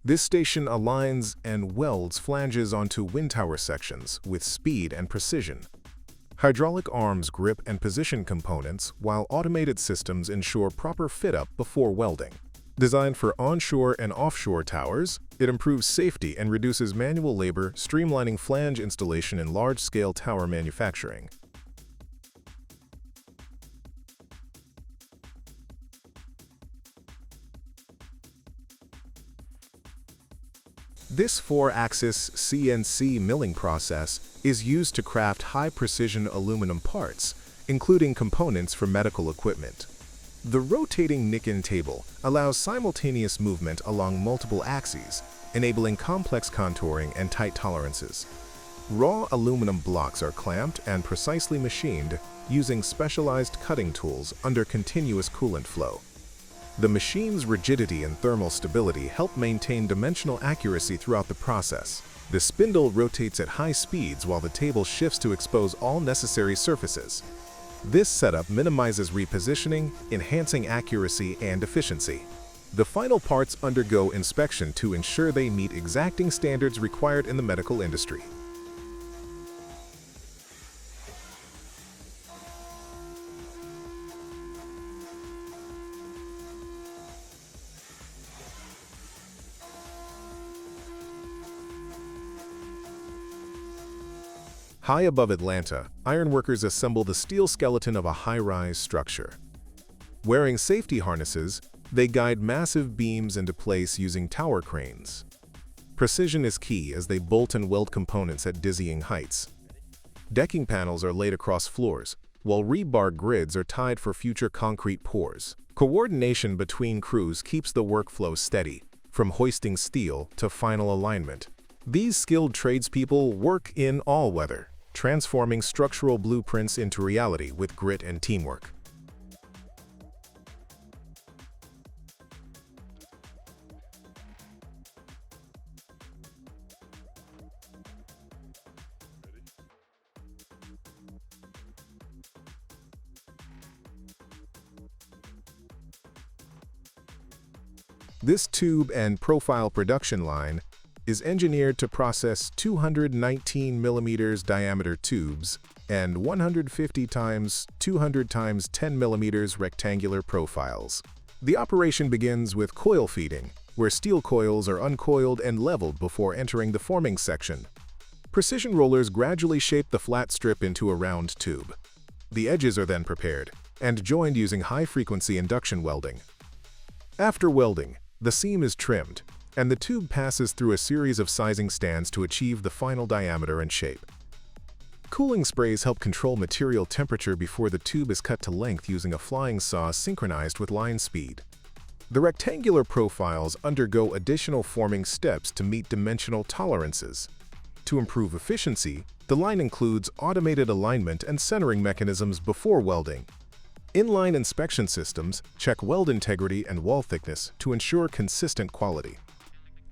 This station aligns and welds flanges onto wind tower sections with speed and precision. Hydraulic arms grip and position components, while automated systems ensure proper fit-up before welding. Designed for onshore and offshore towers, it improves safety and reduces manual labor, streamlining flange installation in large-scale tower manufacturing. This 4-axis CNC milling process is used to craft high-precision aluminum parts, including components for medical equipment. The rotating Nikken table allows simultaneous movement along multiple axes, enabling complex contouring and tight tolerances. Raw aluminum blocks are clamped and precisely machined using specialized cutting tools under continuous coolant flow. The machine's rigidity and thermal stability help maintain dimensional accuracy throughout the process. The spindle rotates at high speeds while the table shifts to expose all necessary surfaces. This setup minimizes repositioning, enhancing accuracy and efficiency. The final parts undergo inspection to ensure they meet exacting standards required in the medical industry. High above Atlanta, ironworkers assemble the steel skeleton of a high-rise structure. Wearing safety harnesses, they guide massive beams into place using tower cranes. Precision is key as they bolt and weld components at dizzying heights. Decking panels are laid across floors, while rebar grids are tied for future concrete pours. Coordination between crews keeps the workflow steady, from hoisting steel to final alignment. These skilled tradespeople work in all weather, transforming structural blueprints into reality with grit and teamwork. This tube and profile production line is engineered to process 219 mm diameter tubes and 150 x 200 x 10 mm rectangular profiles. The operation begins with coil feeding, where steel coils are uncoiled and leveled before entering the forming section. Precision rollers gradually shape the flat strip into a round tube. The edges are then prepared and joined using high-frequency induction welding. After welding, the seam is trimmed, and the tube passes through a series of sizing stands to achieve the final diameter and shape. Cooling sprays help control material temperature before the tube is cut to length using a flying saw synchronized with line speed. The rectangular profiles undergo additional forming steps to meet dimensional tolerances. To improve efficiency, the line includes automated alignment and centering mechanisms before welding. Inline inspection systems check weld integrity and wall thickness to ensure consistent quality.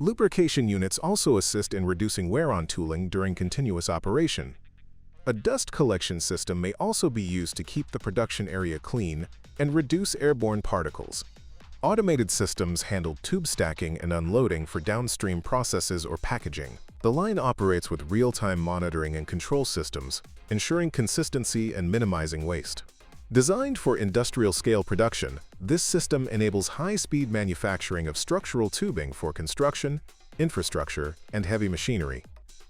Lubrication units also assist in reducing wear on tooling during continuous operation. A dust collection system may also be used to keep the production area clean and reduce airborne particles. Automated systems handle tube stacking and unloading for downstream processes or packaging. The line operates with real-time monitoring and control systems, ensuring consistency and minimizing waste. Designed for industrial-scale production, this system enables high-speed manufacturing of structural tubing for construction, infrastructure, and heavy machinery.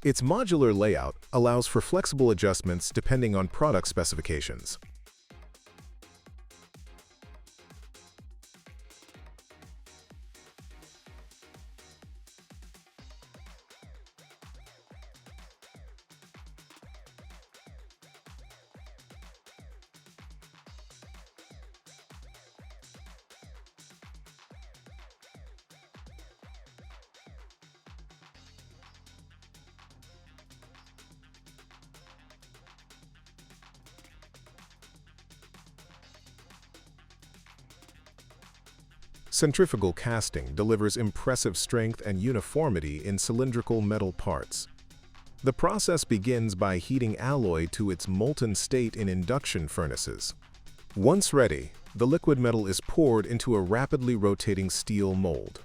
Its modular layout allows for flexible adjustments depending on product specifications. Centrifugal casting delivers impressive strength and uniformity in cylindrical metal parts. The process begins by heating alloy to its molten state in induction furnaces. Once ready, the liquid metal is poured into a rapidly rotating steel mold.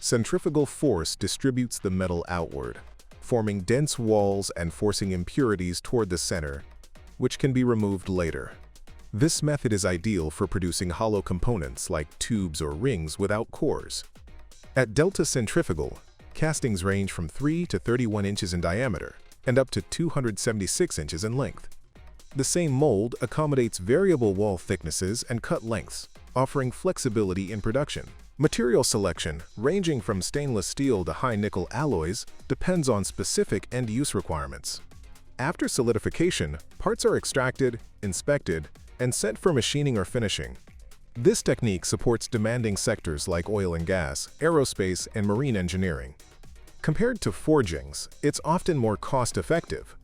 Centrifugal force distributes the metal outward, forming dense walls and forcing impurities toward the center, which can be removed later. This method is ideal for producing hollow components like tubes or rings without cores. At delta centrifugal, castings range from 3 to 31 inches in diameter and up to 276 inches in length. The same mold accommodates variable wall thicknesses and cut lengths, offering flexibility in production. Material selection, ranging from stainless steel to high-nickel alloys, depends on specific end-use requirements. After solidification, parts are extracted, inspected, and sent for machining or finishing. This technique supports demanding sectors like oil and gas, aerospace, and marine engineering. Compared to forgings, it's often more cost-effective,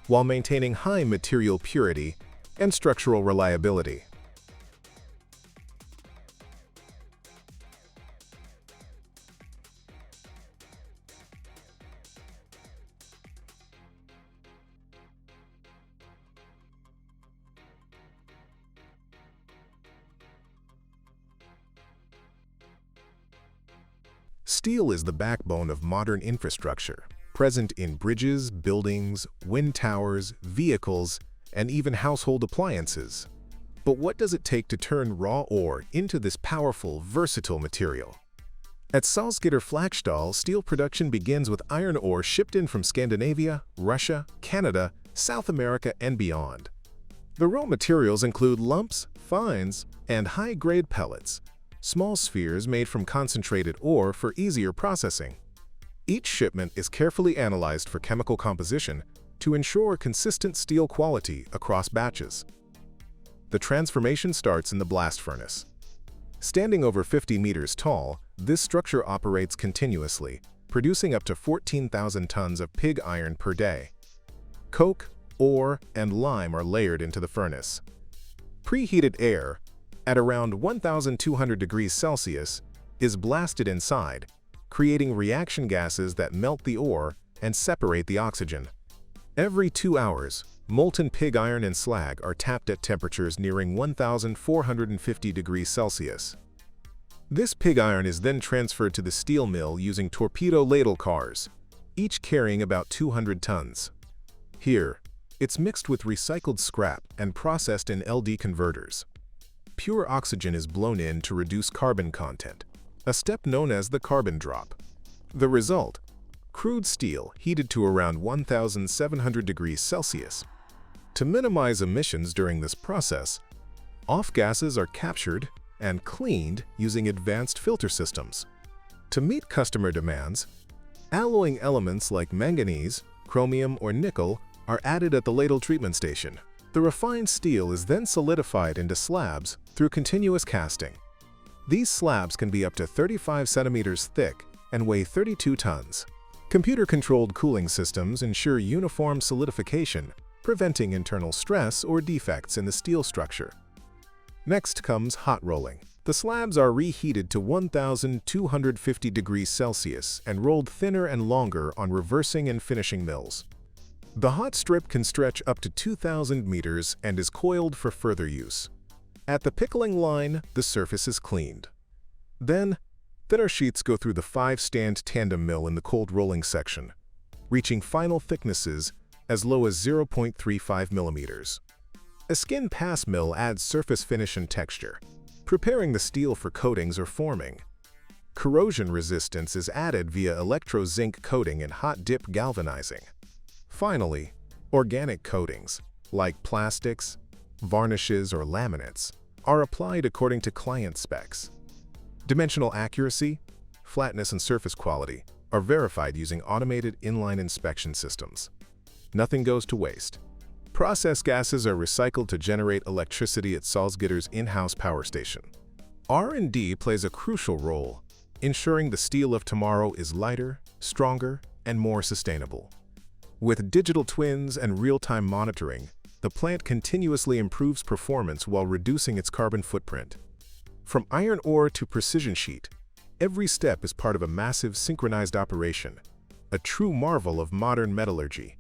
while maintaining high material purity and structural reliability. Steel is the backbone of modern infrastructure, present in bridges, buildings, wind towers, vehicles, and even household appliances. But what does it take to turn raw ore into this powerful, versatile material? At Salzgitter Flachstahl, steel production begins with iron ore shipped in from Scandinavia, Russia, Canada, South America, and beyond. The raw materials include lumps, fines, and high-grade pellets, small spheres made from concentrated ore for easier processing. Each shipment is carefully analyzed for chemical composition to ensure consistent steel quality across batches. The transformation starts in the blast furnace. Standing over 50 meters tall, this structure operates continuously, producing up to 14,000 tons of pig iron per day. Coke, ore, and lime are layered into the furnace. Preheated air, at around 1,200 degrees Celsius, is blasted inside, creating reaction gases that melt the ore and separate the oxygen. Every 2 hours, molten pig iron and slag are tapped at temperatures nearing 1,450 degrees Celsius. This pig iron is then transferred to the steel mill using torpedo ladle cars, each carrying about 200 tons. Here, it's mixed with recycled scrap and processed in LD converters. Pure oxygen is blown in to reduce carbon content, a step known as the carbon drop. The result: crude steel heated to around 1,700 degrees Celsius. To minimize emissions during this process, off-gases are captured and cleaned using advanced filter systems. To meet customer demands, alloying elements like manganese, chromium, or nickel are added at the ladle treatment station. The refined steel is then solidified into slabs through continuous casting. These slabs can be up to 35 centimeters thick and weigh 32 tons. Computer-controlled cooling systems ensure uniform solidification, preventing internal stress or defects in the steel structure. Next comes hot rolling. The slabs are reheated to 1,250 degrees Celsius and rolled thinner and longer on reversing and finishing mills. The hot strip can stretch up to 2,000 meters and is coiled for further use. At the pickling line, the surface is cleaned. Then, thinner sheets go through the 5-stand tandem mill in the cold rolling section, reaching final thicknesses as low as 0.35 millimeters. A skin pass mill adds surface finish and texture, preparing the steel for coatings or forming. Corrosion resistance is added via electro-zinc coating and hot dip galvanizing. Finally, organic coatings, like plastics, varnishes, or laminates, are applied according to client specs. Dimensional accuracy, flatness, and surface quality are verified using automated inline inspection systems. Nothing goes to waste. Process gases are recycled to generate electricity at Salzgitter's in-house power station. R&D plays a crucial role, ensuring the steel of tomorrow is lighter, stronger, and more sustainable. With digital twins and real-time monitoring, the plant continuously improves performance while reducing its carbon footprint. From iron ore to precision sheet, every step is part of a massive synchronized operation, a true marvel of modern metallurgy.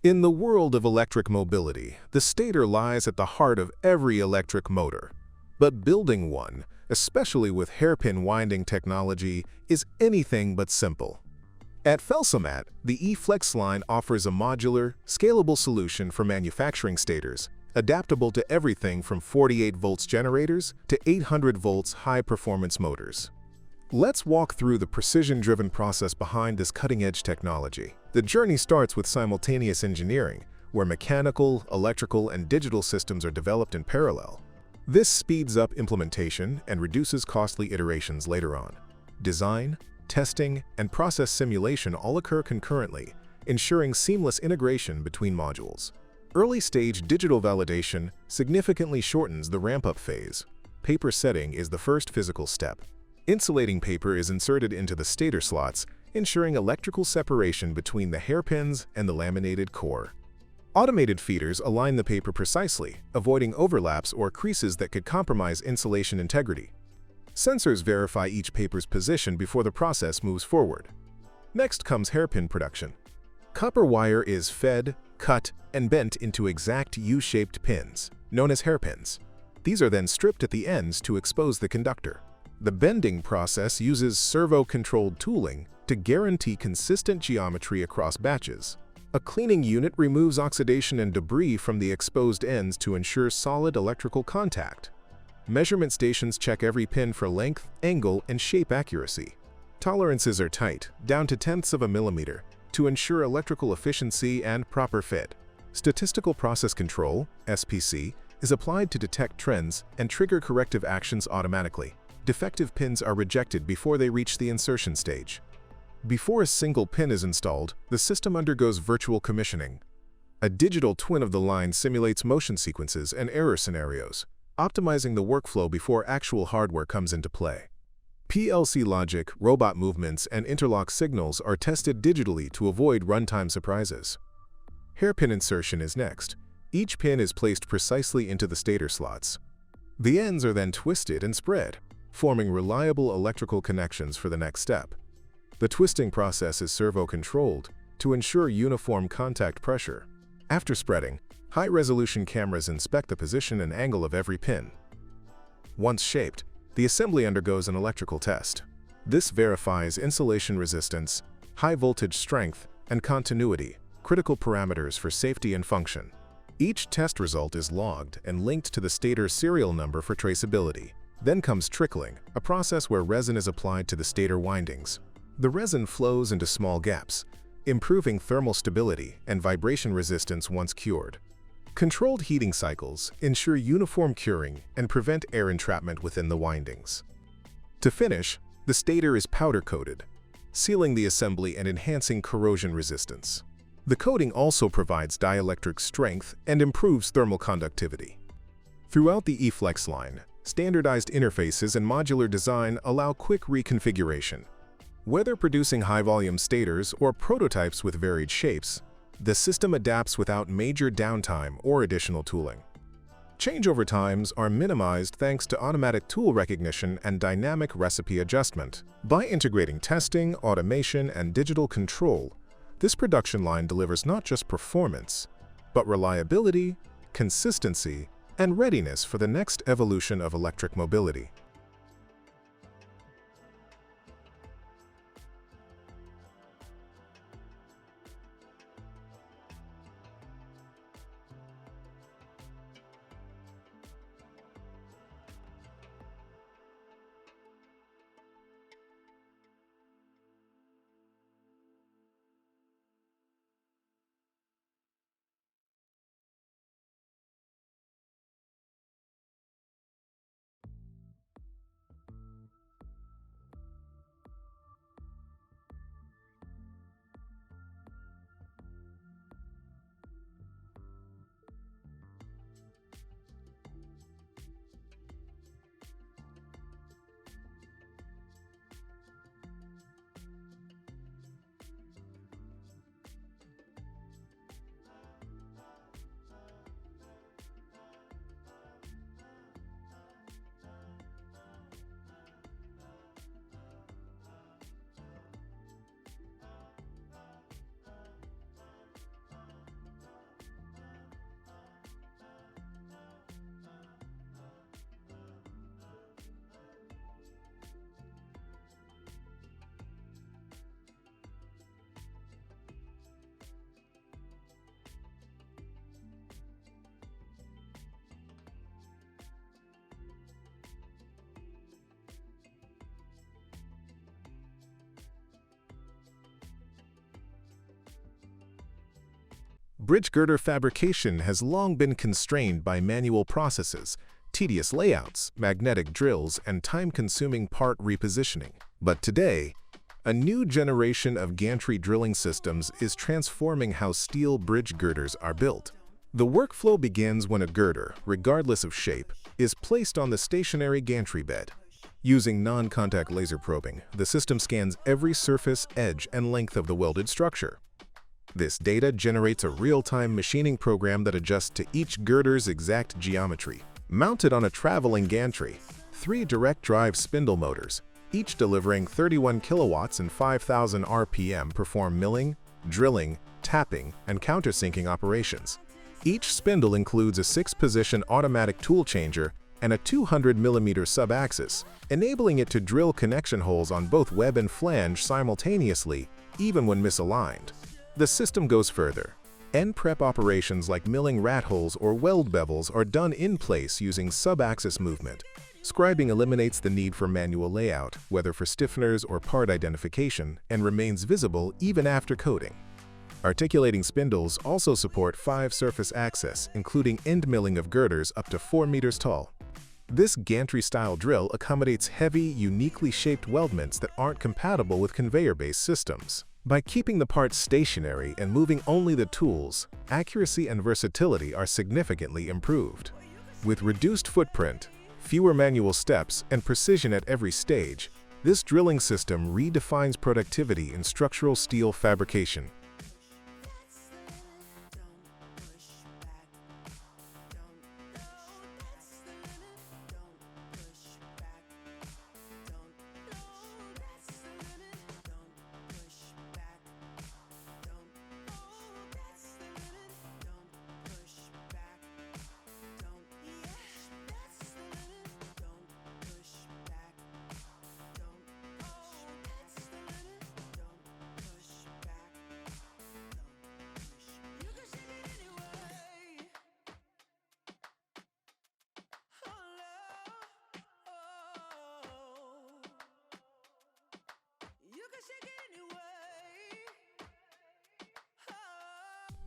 In the world of electric mobility, the stator lies at the heart of every electric motor. But building one, especially with hairpin winding technology, is anything but simple. At Felsomat, the eFlex line offers a modular, scalable solution for manufacturing stators, adaptable to everything from 48 volts generators to 800 volts high-performance motors. Let's walk through the precision-driven process behind this cutting-edge technology. The journey starts with simultaneous engineering, where mechanical, electrical, and digital systems are developed in parallel. This speeds up implementation and reduces costly iterations later on. Design, testing, and process simulation all occur concurrently, ensuring seamless integration between modules. Early-stage digital validation significantly shortens the ramp-up phase. Paper setting is the first physical step. Insulating paper is inserted into the stator slots, ensuring electrical separation between the hairpins and the laminated core. Automated feeders align the paper precisely, avoiding overlaps or creases that could compromise insulation integrity. Sensors verify each paper's position before the process moves forward. Next comes hairpin production. Copper wire is fed, cut, and bent into exact U-shaped pins, known as hairpins. These are then stripped at the ends to expose the conductor. The bending process uses servo-controlled tooling to guarantee consistent geometry across batches. A cleaning unit removes oxidation and debris from the exposed ends to ensure solid electrical contact. Measurement stations check every pin for length, angle, and shape accuracy. Tolerances are tight, down to tenths of a millimeter, to ensure electrical efficiency and proper fit. Statistical process control, SPC, is applied to detect trends and trigger corrective actions automatically. Defective pins are rejected before they reach the insertion stage. Before a single pin is installed, the system undergoes virtual commissioning. A digital twin of the line simulates motion sequences and error scenarios, optimizing the workflow before actual hardware comes into play. PLC logic, robot movements, and interlock signals are tested digitally to avoid runtime surprises. Hairpin insertion is next. Each pin is placed precisely into the stator slots. The ends are then twisted and spread, forming reliable electrical connections for the next step. The twisting process is servo-controlled to ensure uniform contact pressure. After spreading, high-resolution cameras inspect the position and angle of every pin. Once shaped, the assembly undergoes an electrical test. This verifies insulation resistance, high-voltage strength, and continuity, critical parameters for safety and function. Each test result is logged and linked to the stator serial number for traceability. Then comes trickling, a process where resin is applied to the stator windings. The resin flows into small gaps, improving thermal stability and vibration resistance once cured. Controlled heating cycles ensure uniform curing and prevent air entrapment within the windings. To finish, the stator is powder-coated, sealing the assembly and enhancing corrosion resistance. The coating also provides dielectric strength and improves thermal conductivity. Throughout the eFlex line, standardized interfaces and modular design allow quick reconfiguration. Whether producing high-volume stators or prototypes with varied shapes, the system adapts without major downtime or additional tooling. Changeover times are minimized thanks to automatic tool recognition and dynamic recipe adjustment. By integrating testing, automation, and digital control, this production line delivers not just performance, but reliability, consistency, and readiness for the next evolution of electric mobility. Bridge girder fabrication has long been constrained by manual processes, tedious layouts, magnetic drills, and time-consuming part repositioning. But today, a new generation of gantry drilling systems is transforming how steel bridge girders are built. The workflow begins when a girder, regardless of shape, is placed on the stationary gantry bed. Using non-contact laser probing, the system scans every surface, edge, and length of the welded structure. This data generates a real-time machining program that adjusts to each girder's exact geometry. Mounted on a traveling gantry, 3 direct drive spindle motors, each delivering 31 kilowatts and 5,000 RPM, perform milling, drilling, tapping, and countersinking operations. Each spindle includes a 6-position automatic tool changer and a 200mm sub-axis, enabling it to drill connection holes on both web and flange simultaneously, even when misaligned. The system goes further. End prep operations like milling rat holes or weld bevels are done in place using sub-axis movement. Scribing eliminates the need for manual layout, whether for stiffeners or part identification, and remains visible even after coating. Articulating spindles also support 5 surface access, including end milling of girders up to 4 meters tall. This gantry-style drill accommodates heavy, uniquely shaped weldments that aren't compatible with conveyor-based systems. By keeping the parts stationary and moving only the tools, accuracy and versatility are significantly improved. With reduced footprint, fewer manual steps, and precision at every stage, this drilling system redefines productivity in structural steel fabrication.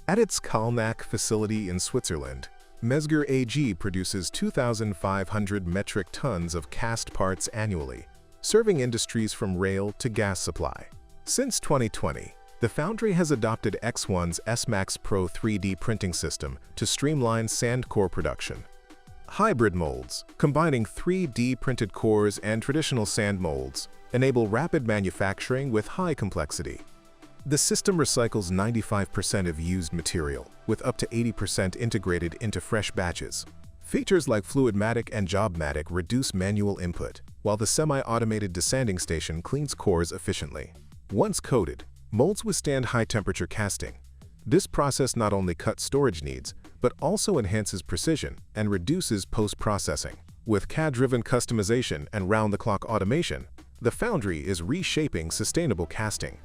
At its Kalnach facility in Switzerland, Mesger AG produces 2,500 metric tons of cast parts annually, serving industries from rail to gas supply. Since 2020, the foundry has adopted X1's S-Max Pro 3D printing system to streamline sand core production. Hybrid molds, combining 3D printed cores and traditional sand molds, enable rapid manufacturing with high complexity. The system recycles 95% of used material, with up to 80% integrated into fresh batches. Features like Fluidmatic and Jobmatic reduce manual input, while the semi-automated desanding station cleans cores efficiently. Once coated, molds withstand high-temperature casting. This process not only cuts storage needs, but also enhances precision and reduces post-processing. With CAD-driven customization and round-the-clock automation, the foundry is reshaping sustainable casting.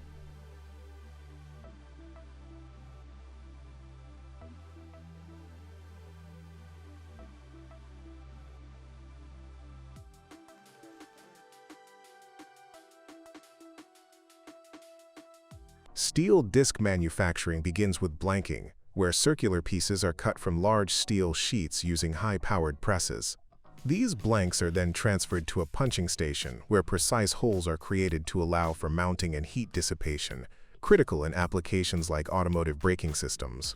Steel disc manufacturing begins with blanking, where circular pieces are cut from large steel sheets using high-powered presses. These blanks are then transferred to a punching station, where precise holes are created to allow for mounting and heat dissipation, critical in applications like automotive braking systems.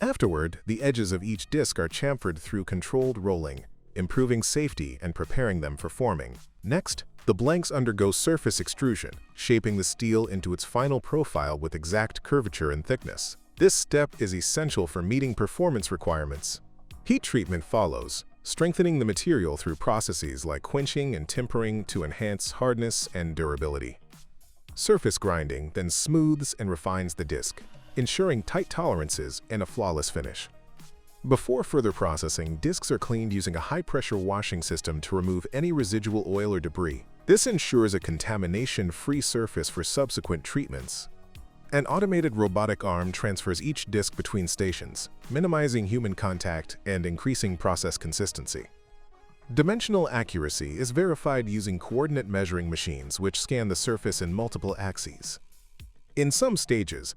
Afterward, the edges of each disc are chamfered through controlled rolling, improving safety and preparing them for forming. Next, the blanks undergo surface extrusion, shaping the steel into its final profile with exact curvature and thickness. This step is essential for meeting performance requirements. Heat treatment follows, strengthening the material through processes like quenching and tempering to enhance hardness and durability. Surface grinding then smooths and refines the disc, ensuring tight tolerances and a flawless finish. Before further processing, discs are cleaned using a high-pressure washing system to remove any residual oil or debris. This ensures a contamination-free surface for subsequent treatments. An automated robotic arm transfers each disc between stations, minimizing human contact and increasing process consistency. Dimensional accuracy is verified using coordinate measuring machines which scan the surface in multiple axes. In some stages,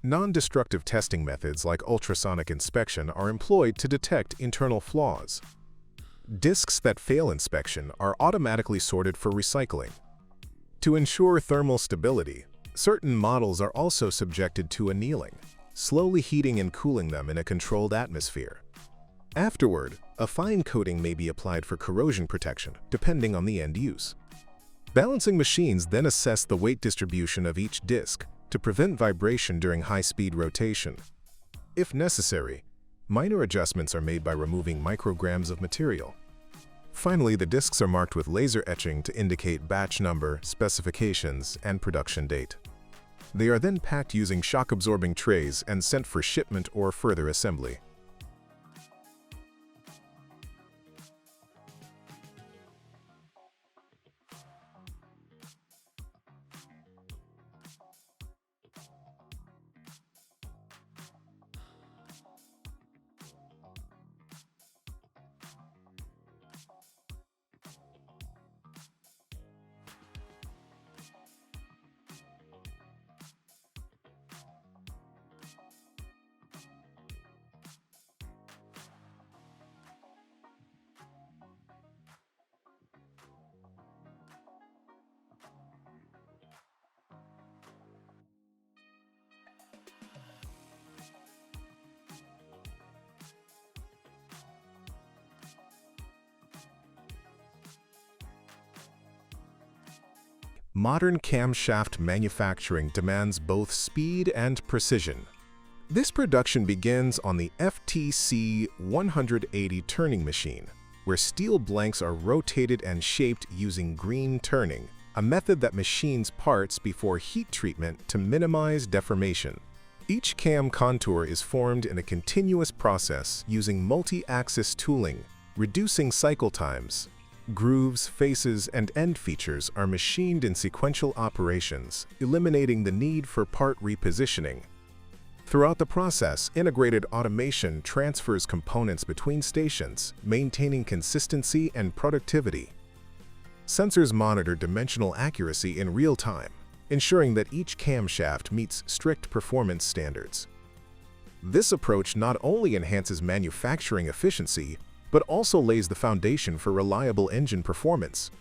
Non-destructive testing methods like ultrasonic inspection are employed to detect internal flaws. Discs that fail inspection are automatically sorted for recycling. To ensure thermal stability, certain models are also subjected to annealing, slowly heating and cooling them in a controlled atmosphere. Afterward, a fine coating may be applied for corrosion protection, depending on the end use. Balancing machines then assess the weight distribution of each disc to prevent vibration during high-speed rotation. If necessary, minor adjustments are made by removing micrograms of material. Finally, the discs are marked with laser etching to indicate batch number, specifications, and production date. They are then packed using shock-absorbing trays and sent for shipment or further assembly. Modern camshaft manufacturing demands both speed and precision. This production begins on the FTC 180 turning machine, where steel blanks are rotated and shaped using green turning, a method that machines parts before heat treatment to minimize deformation. Each cam contour is formed in a continuous process using multi-axis tooling, reducing cycle times. Grooves, faces, and end features are machined in sequential operations, eliminating the need for part repositioning. Throughout the process, integrated automation transfers components between stations, maintaining consistency and productivity. Sensors monitor dimensional accuracy in real time, ensuring that each camshaft meets strict performance standards. This approach not only enhances manufacturing efficiency, but also lays the foundation for reliable engine performance.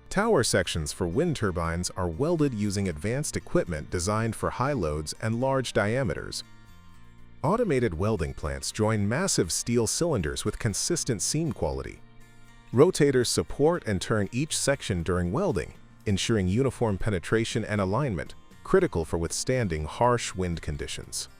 Tower sections for wind turbines are welded using advanced equipment designed for high loads and large diameters. Automated welding plants join massive steel cylinders with consistent seam quality. Rotators support and turn each section during welding, ensuring uniform penetration and alignment, critical for withstanding harsh wind conditions.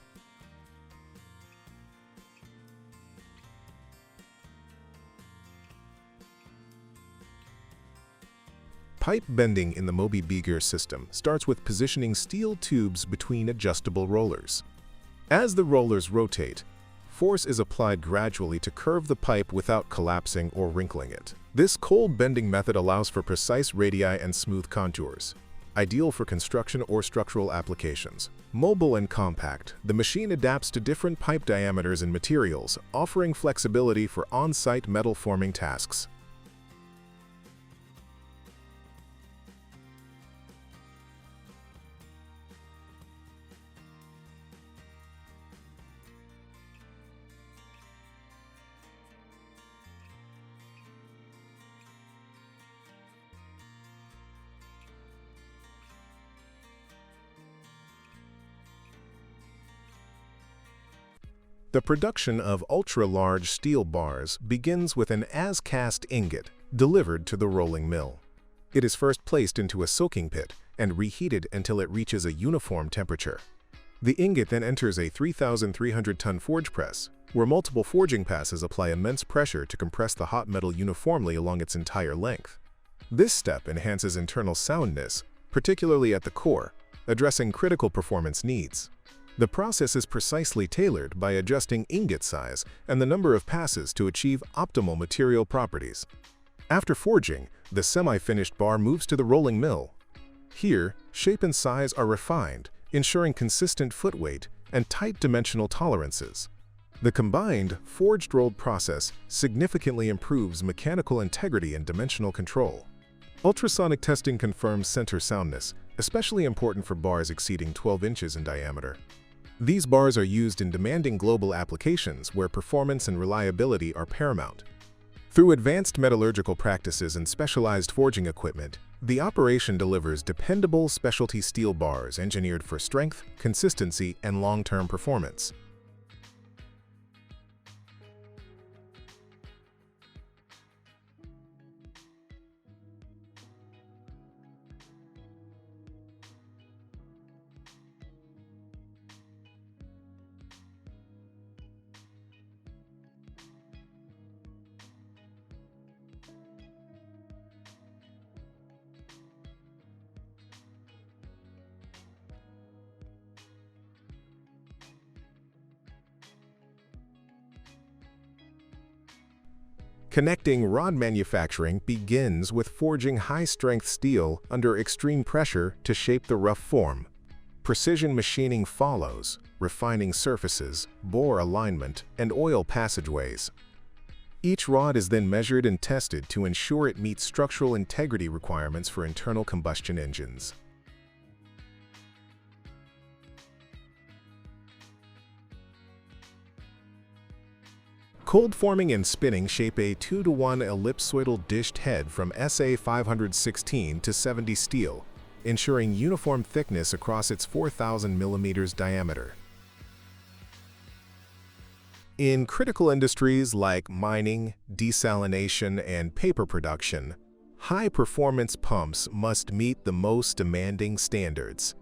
Pipe bending in the Moby-Beager system starts with positioning steel tubes between adjustable rollers. As the rollers rotate, force is applied gradually to curve the pipe without collapsing or wrinkling it. This cold bending method allows for precise radii and smooth contours, ideal for construction or structural applications. Mobile and compact, the machine adapts to different pipe diameters and materials, offering flexibility for on-site metal forming tasks. The production of ultra-large steel bars begins with an as-cast ingot delivered to the rolling mill. It is first placed into a soaking pit and reheated until it reaches a uniform temperature. The ingot then enters a 3,300-ton forge press, where multiple forging passes apply immense pressure to compress the hot metal uniformly along its entire length. This step enhances internal soundness, particularly at the core, addressing critical performance needs. The process is precisely tailored by adjusting ingot size and the number of passes to achieve optimal material properties. After forging, the semi-finished bar moves to the rolling mill. Here, shape and size are refined, ensuring consistent foot weight and tight dimensional tolerances. The combined forged-rolled process significantly improves mechanical integrity and dimensional control. Ultrasonic testing confirms center soundness, especially important for bars exceeding 12 inches in diameter. These bars are used in demanding global applications where performance and reliability are paramount. Through advanced metallurgical practices and specialized forging equipment, the operation delivers dependable specialty steel bars engineered for strength, consistency, and long-term performance. Connecting rod manufacturing begins with forging high-strength steel under extreme pressure to shape the rough form. Precision machining follows, refining surfaces, bore alignment, and oil passageways. Each rod is then measured and tested to ensure it meets structural integrity requirements for internal combustion engines. Cold forming and spinning shape a 2-to-1 ellipsoidal dished head from SA 516 to 70 steel, ensuring uniform thickness across its 4,000 mm diameter. In critical industries like mining, desalination, and paper production, high-performance pumps must meet the most demanding standards.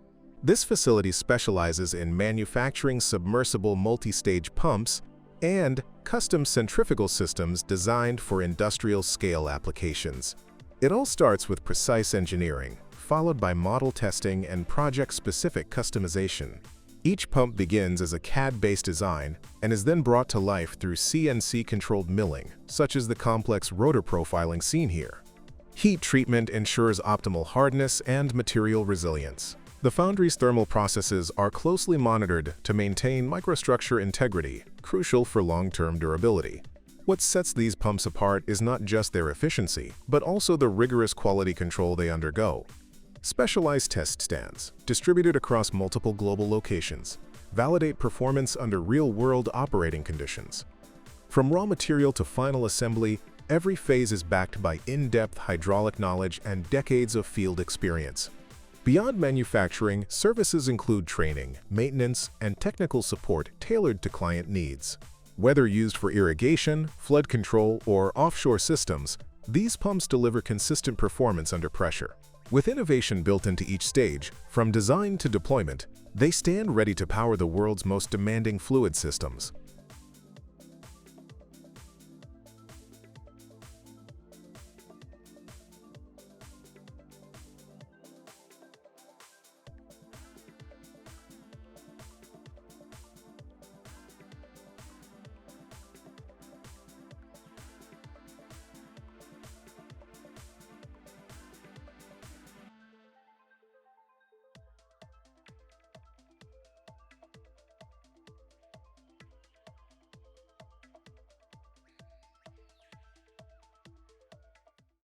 This facility specializes in manufacturing submersible multi-stage pumps and custom centrifugal systems designed for industrial-scale applications. It all starts with precise engineering, followed by model testing and project-specific customization. Each pump begins as a CAD-based design and is then brought to life through CNC-controlled milling, such as the complex rotor profiling seen here. Heat treatment ensures optimal hardness and material resilience. The foundry's thermal processes are closely monitored to maintain microstructure integrity, crucial for long-term durability. What sets these pumps apart is not just their efficiency, but also the rigorous quality control they undergo. Specialized test stands, distributed across multiple global locations, validate performance under real-world operating conditions. From raw material to final assembly, every phase is backed by in-depth hydraulic knowledge and decades of field experience. Beyond manufacturing, services include training, maintenance, and technical support tailored to client needs. Whether used for irrigation, flood control, or offshore systems, these pumps deliver consistent performance under pressure. With innovation built into each stage, from design to deployment, they stand ready to power the world's most demanding fluid systems.